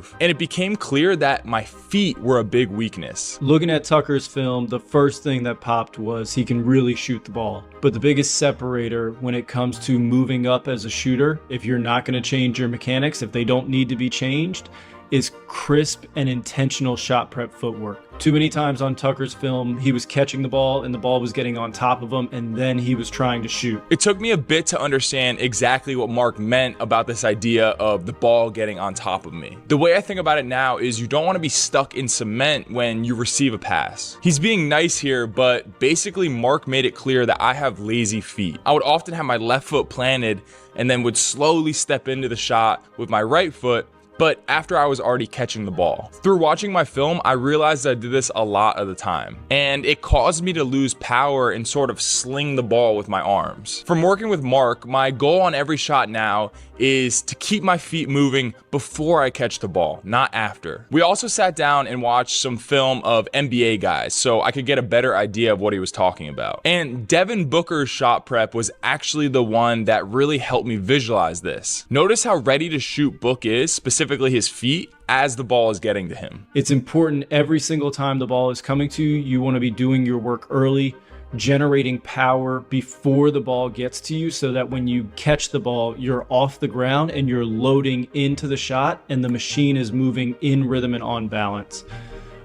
move. And it became clear that my feet were a big weakness. Looking at Tucker's film, the first thing that popped was he can really shoot the ball. But the biggest separator when it comes to moving up as a shooter, if you're not going to change your mechanics, if they don't need to be changed, is crisp and intentional shot prep footwork. Too many times on Tucker's film, he was catching the ball and the ball was getting on top of him, and then he was trying to shoot. It took me a bit to understand exactly what Mark meant about this idea of the ball getting on top of me. The way I think about it now is you don't want to be stuck in cement when you receive a pass. He's being nice here, but basically Mark made it clear that I have lazy feet. I would often have my left foot planted and then would slowly step into the shot with my right foot, but after I was already catching the ball. Through watching my film, I realized I did this a lot of the time, and it caused me to lose power and sort of sling the ball with my arms. From working with Mark, my goal on every shot now is to keep my feet moving before I catch the ball, not after. We also sat down and watched some film of NBA guys so I could get a better idea of what he was talking about. And Devin Booker's shot prep was actually the one that really helped me visualize this. Notice how ready to shoot Book is, specifically his feet, as the ball is getting to him. It's important every single time the ball is coming to you, you want to be doing your work early, generating power before the ball gets to you so that when you catch the ball, you're off the ground and you're loading into the shot and the machine is moving in rhythm and on balance.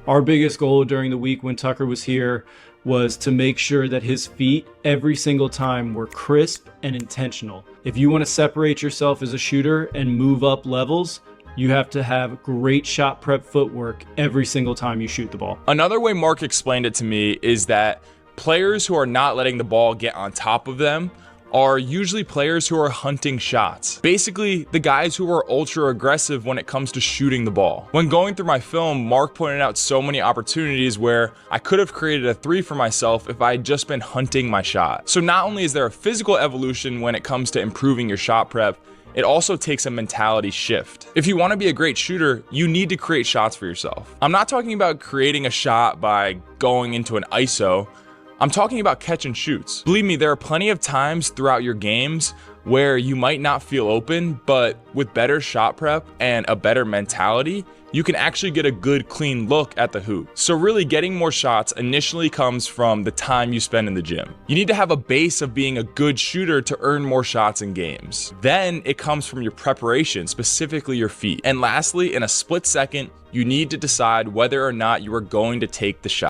Our biggest goal during the week when Tucker was here was to make sure that his feet every single time were crisp and intentional. If you want to separate yourself as a shooter and move up levels, you have to have great shot prep footwork every single time you shoot the ball. Another way Mark explained it to me is that players who are not letting the ball get on top of them are usually players who are hunting shots. Basically, the guys who are ultra aggressive when it comes to shooting the ball. When going through my film, Mark pointed out so many opportunities where I could have created a 3 for myself if I had just been hunting my shot. So not only is there a physical evolution when it comes to improving your shot prep, it also takes a mentality shift. If you want to be a great shooter, you need to create shots for yourself. I'm not talking about creating a shot by going into an ISO. I'm talking about catch and shoots. Believe me, there are plenty of times throughout your games where you might not feel open, but with better shot prep and a better mentality, you can actually get a good clean look at the hoop. So really getting more shots initially comes from the time you spend in the gym. You need to have a base of being a good shooter to earn more shots in games. Then it comes from your preparation, specifically your feet. And lastly, in a split second, you need to decide whether or not you are going to take the shot.